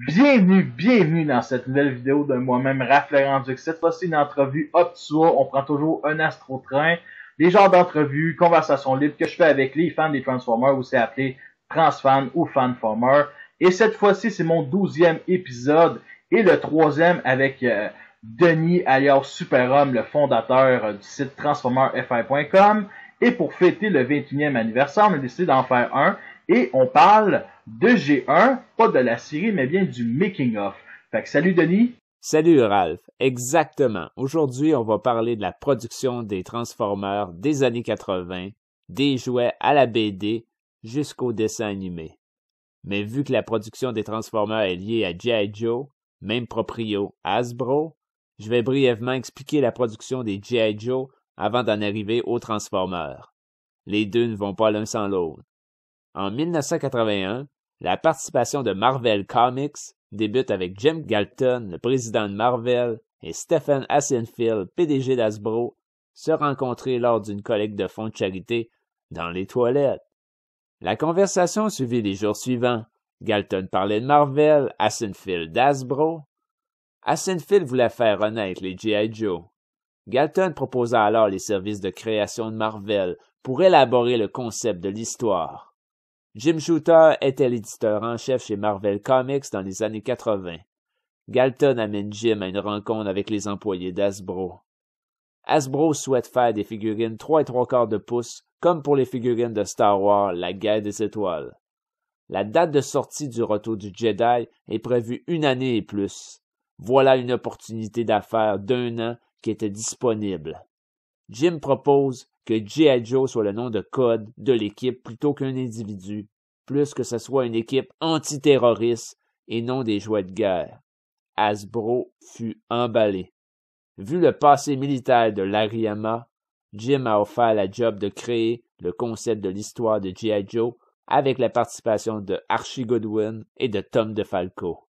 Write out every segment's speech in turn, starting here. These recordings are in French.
Bienvenue dans cette nouvelle vidéo de moi-même, Raph Laurent-Duc. Cette fois-ci, une entrevue up to soi. On prend toujours un astrotrain. Les genres d'entrevues, conversations libres que je fais avec les fans des Transformers, aussi appelés Transfans ou Fanformers. Et cette fois-ci, c'est mon 12e épisode et le 3e avec Denis, alias Superhomme, le fondateur du site transformerfr.com. Et pour fêter le 21e anniversaire, on a décidé d'en faire un. Et on parle de G1, pas de la série, mais bien du making-of. Fait que salut Denis. Salut Ralph, exactement. Aujourd'hui, on va parler de la production des Transformers des années 80, des jouets à la BD jusqu'au dessin animé. Mais vu que la production des Transformers est liée à G.I. Joe, même proprio Hasbro, je vais brièvement expliquer la production des G.I. Joe avant d'en arriver aux Transformers. Les deux ne vont pas l'un sans l'autre. En 1981, la participation de Marvel Comics débute avec Jim Galton, le président de Marvel, et Stephen Hassenfield, PDG d'Hasbro, se rencontrer lors d'une collecte de fonds de charité dans les toilettes. La conversation suivit les jours suivants. Galton parlait de Marvel, Hassenfield d'Hasbro. Hassenfield voulait faire renaître les G.I. Joe. Galton proposa alors les services de création de Marvel pour élaborer le concept de l'histoire. Jim Shooter était l'éditeur en chef chez Marvel Comics dans les années 80. Galton amène Jim à une rencontre avec les employés d'Hasbro. Hasbro souhaite faire des figurines 3 3/4 de pouce, comme pour les figurines de Star Wars, la guerre des étoiles. La date de sortie du Retour du Jedi est prévue 1 année et plus. Voilà une opportunité d'affaires d'1 an qui était disponible. Jim propose que G.I. Joe soit le nom de code de l'équipe plutôt qu'un individu, plus que ce soit une équipe antiterroriste et non des jouets de guerre. Hasbro fut emballé. Vu le passé militaire de Larry Hama, Jim a offert la job de créer le concept de l'histoire de G.I. Joe avec la participation de Archie Goodwin et de Tom DeFalco.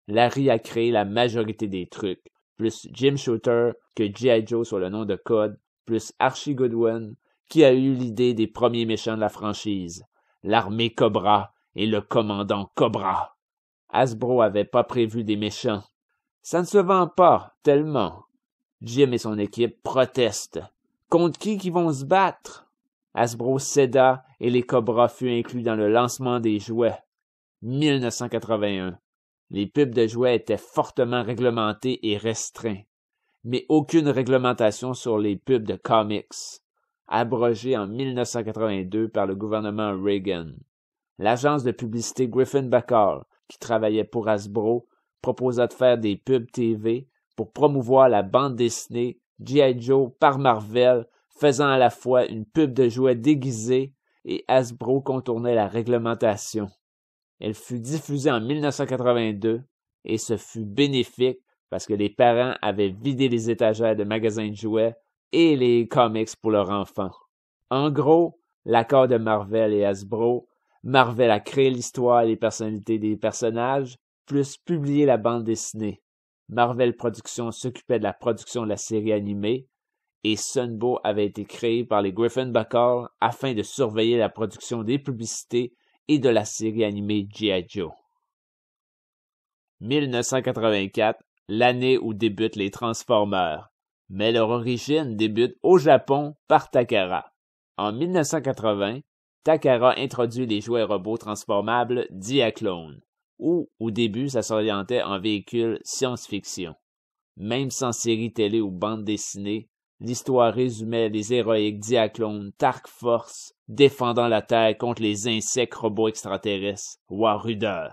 Larry a créé la majorité des trucs, plus Jim Shooter que G.I. Joe soit le nom de code, plus Archie Goodwin, qui a eu l'idée des premiers méchants de la franchise, l'armée Cobra et le commandant Cobra. Hasbro avait pas prévu des méchants. Ça ne se vend pas, tellement. Jim et son équipe protestent. Contre qui vont se battre? Hasbro céda et les Cobras furent inclus dans le lancement des jouets. 1981. Les pubs de jouets étaient fortement réglementés et restreints, mais aucune réglementation sur les pubs de comics, abrogée en 1982 par le gouvernement Reagan. L'agence de publicité Griffin-Bacall, qui travaillait pour Hasbro, proposa de faire des pubs TV pour promouvoir la bande dessinée G.I. Joe par Marvel, faisant à la fois une pub de jouets déguisés et Hasbro contournait la réglementation. Elle fut diffusée en 1982 et ce fut bénéfique parce que les parents avaient vidé les étagères de magasins de jouets et les comics pour leurs enfants. En gros, l'accord de Marvel et Hasbro, Marvel a créé l'histoire et les personnalités des personnages, plus publié la bande dessinée. Marvel Productions s'occupait de la production de la série animée, et Sunbow avait été créé par les Griffin-Bacall afin de surveiller la production des publicités et de la série animée G.I. Joe. 1984, l'année où débutent les Transformers, mais leur origine débute au Japon par Takara. En 1980, Takara introduit les jouets robots transformables Diaclone, où au début ça s'orientait en véhicule science-fiction. Même sans série télé ou bande dessinée, l'histoire résumait les héroïques Diaclones Tark Force défendant la Terre contre les insectes robots extraterrestres Waruder.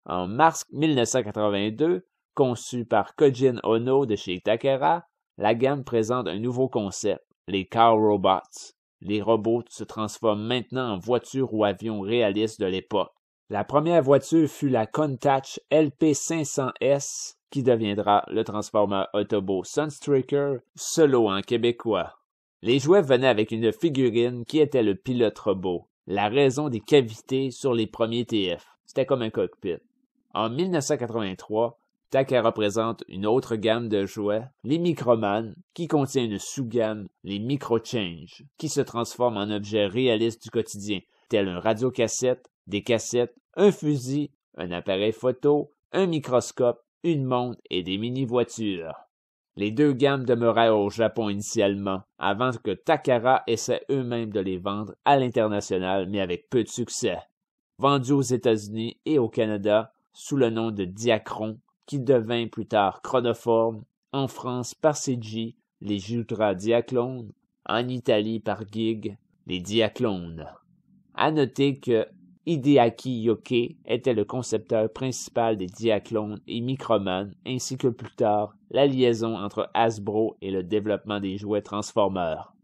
En mars 1982, conçu par Kojin Ono de chez Takara, la gamme présente un nouveau concept, les Car Robots. Les robots se transforment maintenant en voitures ou avions réalistes de l'époque. La première voiture fut la Countach LP500S, qui deviendra le Transformer Autobot Sunstreaker, solo en québécois. Les jouets venaient avec une figurine qui était le pilote robot, la raison des cavités sur les premiers TF. C'était comme un cockpit. En 1983, Takara présente une autre gamme de jouets, les Microman, qui contient une sous-gamme, les Micro-Change, qui se transforment en objets réalistes du quotidien, tels un radiocassette, des cassettes, un fusil, un appareil photo, un microscope, une montre et des mini-voitures. Les deux gammes demeurèrent au Japon initialement, avant que Takara essaie eux-mêmes de les vendre à l'international, mais avec peu de succès. Vendus aux États-Unis et au Canada sous le nom de Diacron, qui devint plus tard Chronoform, en France par CG, les Jutra Diaclones, en Italie par Gig, les Diaclones. À noter que Hideaki Yoke était le concepteur principal des Diaclones et Microman, ainsi que plus tard la liaison entre Hasbro et le développement des jouets Transformers.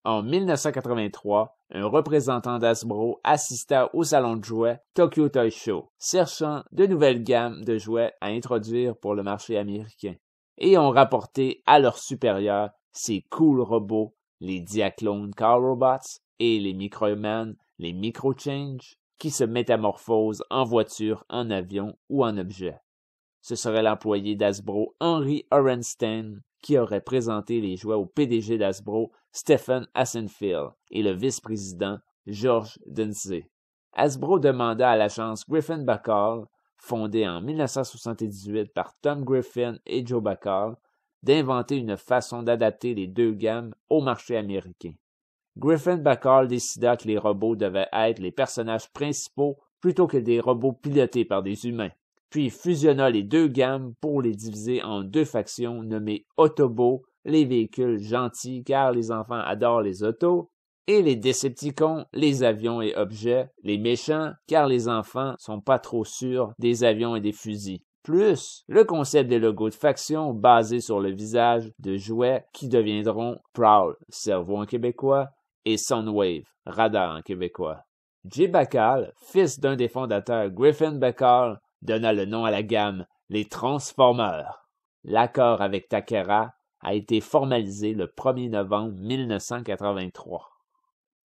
En 1983, un représentant d'Hasbro assista au salon de jouets Tokyo Toy Show, cherchant de nouvelles gammes de jouets à introduire pour le marché américain, et ont rapporté à leurs supérieurs ces cool robots, les Diaclone Car Robots et les Microman, les Microchange, qui se métamorphosent en voiture, en avion ou en objet. Ce serait l'employé d'Hasbro Henry Orenstein qui aurait présenté les jouets au PDG d'Hasbro Stephen Hassenfield et le vice-président George Dinsey. Hasbro demanda à l'agence Griffin Bacall, fondée en 1978 par Tom Griffin et Joe Bacall, d'inventer une façon d'adapter les deux gammes au marché américain. Griffin Bacall décida que les robots devaient être les personnages principaux plutôt que des robots pilotés par des humains, puis fusionna les deux gammes pour les diviser en deux factions nommées Autobots, les véhicules gentils car les enfants adorent les autos, et les Decepticons, les avions et objets, les méchants car les enfants sont pas trop sûrs des avions et des fusils. Plus le concept des logos de faction basés sur le visage de jouets qui deviendront Prowl, cerveau en québécois, et Soundwave, radar en québécois. J. Bacall, fils d'un des fondateurs Griffin Bacall, donna le nom à la gamme, les Transformers. L'accord avec Takara a été formalisé le 1er novembre 1983.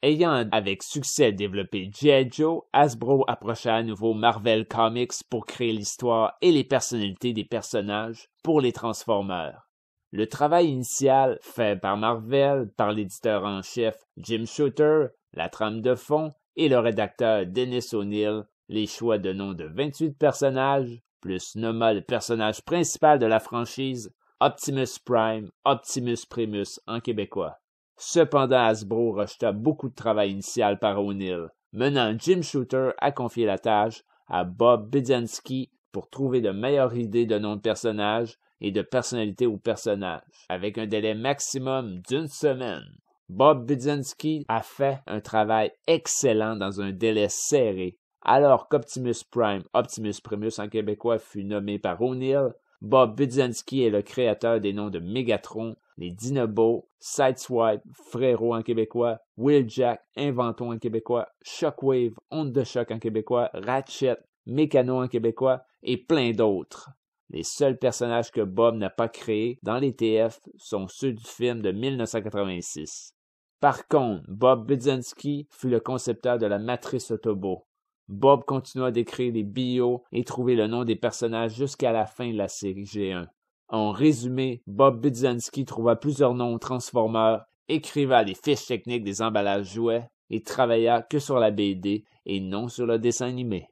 Ayant avec succès développé G.I. Joe, Hasbro approcha à nouveau Marvel Comics pour créer l'histoire et les personnalités des personnages pour les Transformers. Le travail initial, fait par Marvel, par l'éditeur en chef Jim Shooter, la trame de fond et le rédacteur Dennis O'Neil, les choix de noms de 28 personnages, plus nomma le personnage principal de la franchise, Optimus Prime, Optimus Primus en québécois. Cependant, Hasbro rejeta beaucoup de travail initial par O'Neil, menant Jim Shooter à confier la tâche à Bob Budiansky pour trouver de meilleures idées de noms de personnages et de personnalités aux personnages, avec un délai maximum d'une semaine. Bob Budiansky a fait un travail excellent dans un délai serré. Alors qu'Optimus Prime, Optimus Primus en québécois, fut nommé par O'Neil, Bob Budiansky est le créateur des noms de Megatron, les Dinobots, Sideswipe, Frérot en québécois, Wheeljack, Inventon en québécois, Shockwave, Onde de choc en québécois, Ratchet, Mécano en québécois et plein d'autres. Les seuls personnages que Bob n'a pas créés dans les TF sont ceux du film de 1986. Par contre, Bob Budiansky fut le concepteur de la matrice Autobot. Bob continua d'écrire les bios et trouver le nom des personnages jusqu'à la fin de la série G1. En résumé, Bob Budiansky trouva plusieurs noms Transformers, écriva les fiches techniques des emballages jouets et travailla que sur la BD et non sur le dessin animé.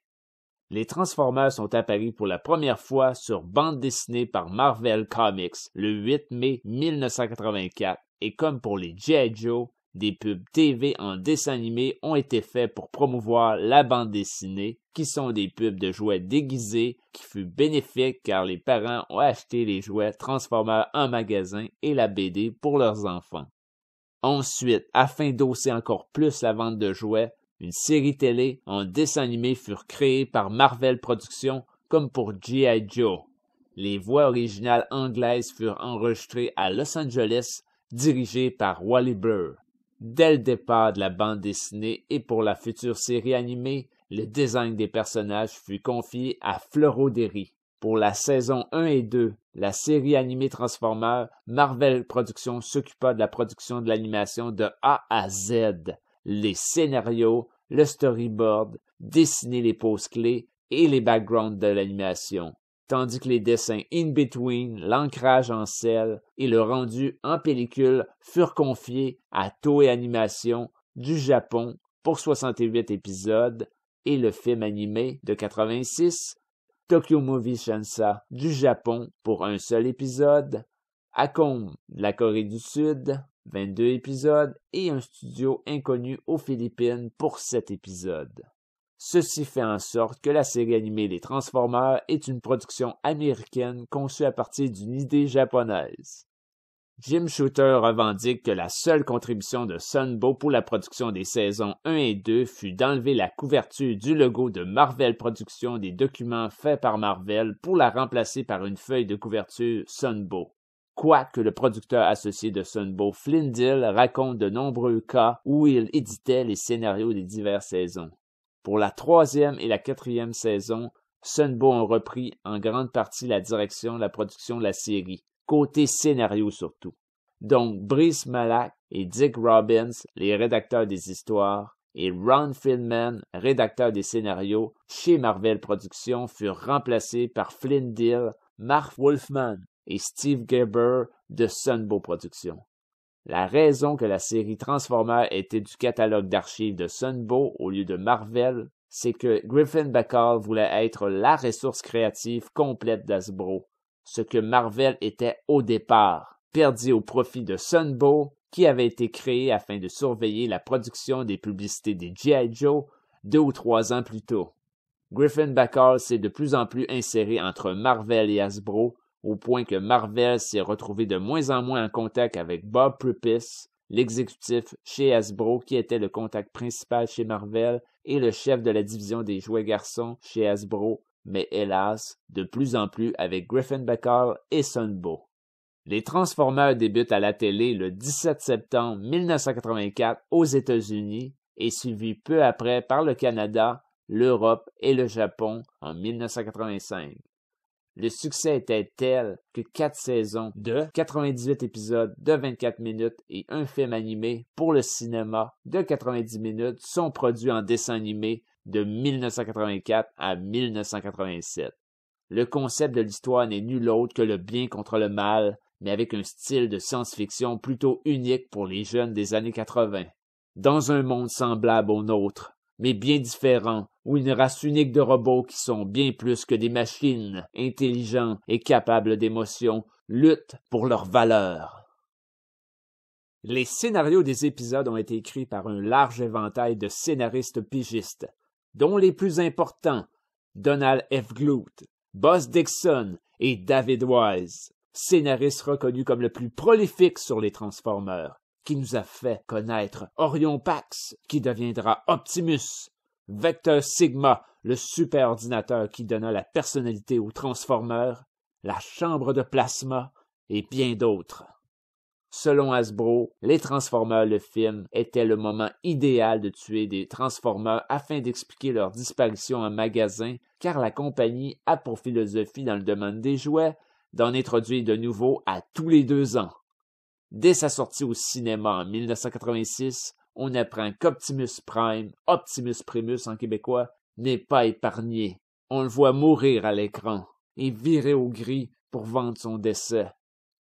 Les Transformers sont apparus pour la première fois sur bande dessinée par Marvel Comics le 8 mai 1984 et comme pour les G.I. Joe, des pubs TV en dessin animé ont été faits pour promouvoir la bande dessinée, qui sont des pubs de jouets déguisés, qui fut bénéfique car les parents ont acheté les jouets Transformers en magasin et la BD pour leurs enfants. Ensuite, afin d'hausser encore plus la vente de jouets, une série télé en dessin animé furent créées par Marvel Productions comme pour G.I. Joe. Les voix originales anglaises furent enregistrées à Los Angeles, dirigées par Wally Burr. Dès le départ de la bande dessinée et pour la future série animée, le design des personnages fut confié à Floro Dery. Pour la saison 1 et 2, la série animée Transformers, Marvel Productions s'occupa de la production de l'animation de A à Z, les scénarios, le storyboard, dessiner les poses clés et les backgrounds de l'animation, tandis que les dessins in-between, l'ancrage en cel et le rendu en pellicule furent confiés à Toei Animation du Japon pour 68 épisodes et le film animé de 86 Tokyo Movie Shansa du Japon pour un seul épisode, Acom de la Corée du Sud, 22 épisodes, et un studio inconnu aux Philippines pour 7 épisodes. Ceci fait en sorte que la série animée Les Transformers est une production américaine conçue à partir d'une idée japonaise. Jim Shooter revendique que la seule contribution de Sunbow pour la production des saisons 1 et 2 fut d'enlever la couverture du logo de Marvel Productions des documents faits par Marvel pour la remplacer par une feuille de couverture Sunbow. Quoique le producteur associé de Sunbow, Flynn Dill, raconte de nombreux cas où il éditait les scénarios des diverses saisons. Pour la 3e et la 4e saison, Sunbow ont repris en grande partie la direction de la production de la série, côté scénario surtout. Donc Brice Malak et Dick Robbins, les rédacteurs des histoires, et Ron Feldman, rédacteur des scénarios chez Marvel Productions, furent remplacés par Flynn Dill, Mark Wolfman et Steve Gerber de Sunbow Productions. La raison que la série Transformers était du catalogue d'archives de Sunbow au lieu de Marvel, c'est que Griffin Bacall voulait être la ressource créative complète d'Hasbro, ce que Marvel était au départ, perdu au profit de Sunbow, qui avait été créé afin de surveiller la production des publicités des G.I. Joe 2 ou 3 ans plus tôt. Griffin Bacall s'est de plus en plus inséré entre Marvel et Hasbro, au point que Marvel s'est retrouvé de moins en moins en contact avec Bob Purpis, l'exécutif chez Hasbro qui était le contact principal chez Marvel et le chef de la division des jouets garçons chez Hasbro, mais hélas, de plus en plus avec Griffin Bacall et Sunbow. Les Transformers débutent à la télé le 17 septembre 1984 aux États-Unis et suivi peu après par le Canada, l'Europe et le Japon en 1985. Le succès était tel que 4 saisons de 98 épisodes de 24 minutes et un film animé pour le cinéma de 90 minutes sont produits en dessin animé de 1984 à 1987. Le concept de l'histoire n'est nul autre que le bien contre le mal, mais avec un style de science-fiction plutôt unique pour les jeunes des années 80. Dans un monde semblable au nôtre, mais bien différent, où une race unique de robots qui sont bien plus que des machines, intelligents et capables d'émotion, luttent pour leurs valeurs. Les scénarios des épisodes ont été écrits par un large éventail de scénaristes pigistes, dont les plus importants, Donald F. Glut, Buzz Dixon et David Wise, scénariste reconnu comme le plus prolifique sur les Transformers, qui nous a fait connaître Orion Pax, qui deviendra Optimus, Vector Sigma, le super ordinateur qui donna la personnalité aux Transformers, la chambre de plasma et bien d'autres. Selon Hasbro, les Transformers le film était le moment idéal de tuer des Transformers afin d'expliquer leur disparition en magasin, car la compagnie a pour philosophie dans le domaine des jouets d'en introduire de nouveaux à tous les 2 ans. Dès sa sortie au cinéma en 1986, on apprend qu'Optimus Prime, Optimus Primus en québécois, n'est pas épargné. On le voit mourir à l'écran et virer au gris pour vendre son décès.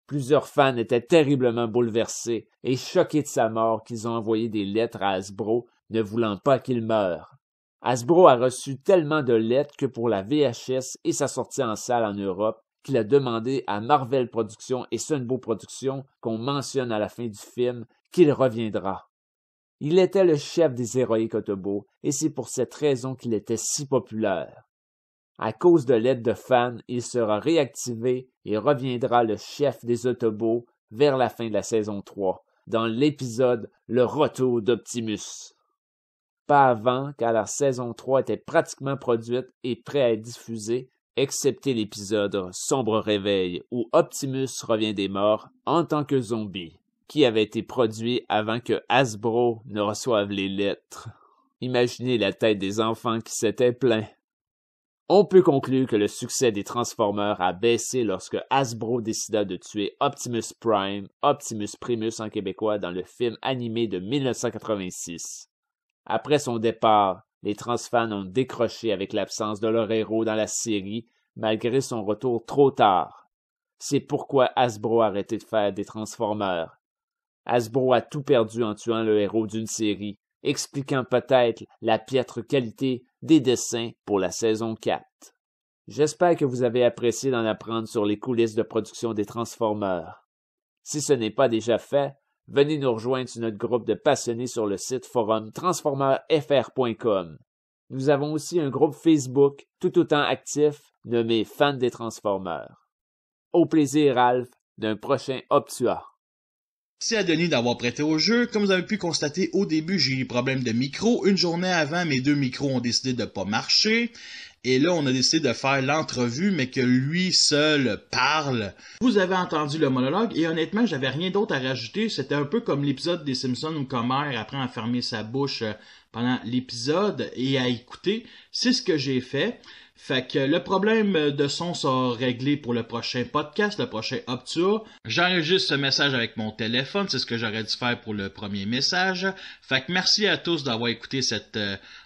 Plusieurs fans étaient terriblement bouleversés et choqués de sa mort qu'ils ont envoyé des lettres à Hasbro ne voulant pas qu'il meure. Hasbro a reçu tellement de lettres que pour la VHS et sa sortie en salle en Europe, qu'il a demandé à Marvel Productions et Sunbow Productions qu'on mentionne à la fin du film qu'il reviendra. Il était le chef des héroïques Autobots et c'est pour cette raison qu'il était si populaire. À cause de l'aide de fans, il sera réactivé et reviendra le chef des Autobots vers la fin de la saison 3, dans l'épisode Le Retour d'Optimus. Pas avant, car la saison 3 était pratiquement produite et prête à être diffusée, excepté l'épisode Sombre Réveil où Optimus revient des morts en tant que zombie, qui avait été produit avant que Hasbro ne reçoive les lettres. Imaginez la tête des enfants qui s'étaient plaints. On peut conclure que le succès des Transformers a baissé lorsque Hasbro décida de tuer Optimus Prime, Optimus Primus en québécois, dans le film animé de 1986. Après son départ, les Transfans ont décroché avec l'absence de leur héros dans la série, malgré son retour trop tard. C'est pourquoi Hasbro a arrêté de faire des Transformers. Hasbro a tout perdu en tuant le héros d'une série, expliquant peut-être la piètre qualité des dessins pour la saison 4. J'espère que vous avez apprécié d'en apprendre sur les coulisses de production des Transformers. Si ce n'est pas déjà fait, venez nous rejoindre sur notre groupe de passionnés sur le site forum transformersfr.com. Nous avons aussi un groupe Facebook tout autant actif nommé Fans des Transformers. Au plaisir, Ralph, d'un prochain Optua. Merci à Denis d'avoir prêté au jeu. Comme vous avez pu constater au début, j'ai eu des problèmes de micro. Une journée avant, mes 2 micros ont décidé de pas marcher. Et là, on a décidé de faire l'entrevue, mais que lui seul parle. Vous avez entendu le monologue, et honnêtement, j'avais rien d'autre à rajouter. C'était un peu comme l'épisode des Simpsons où Homer apprend à fermer sa bouche pendant l'épisode et à écouter. C'est ce que j'ai fait. Fait que le problème de son sera réglé pour le prochain podcast, le prochain Optua. J'enregistre ce message avec mon téléphone, c'est ce que j'aurais dû faire pour le premier message. Fait que merci à tous d'avoir écouté cette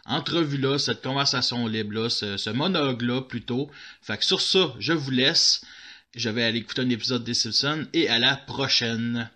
entrevue-là, cette conversation libre-là, ce monologue-là plutôt. Fait que sur ça, je vous laisse. Je vais aller écouter un épisode des Simpsons et à la prochaine.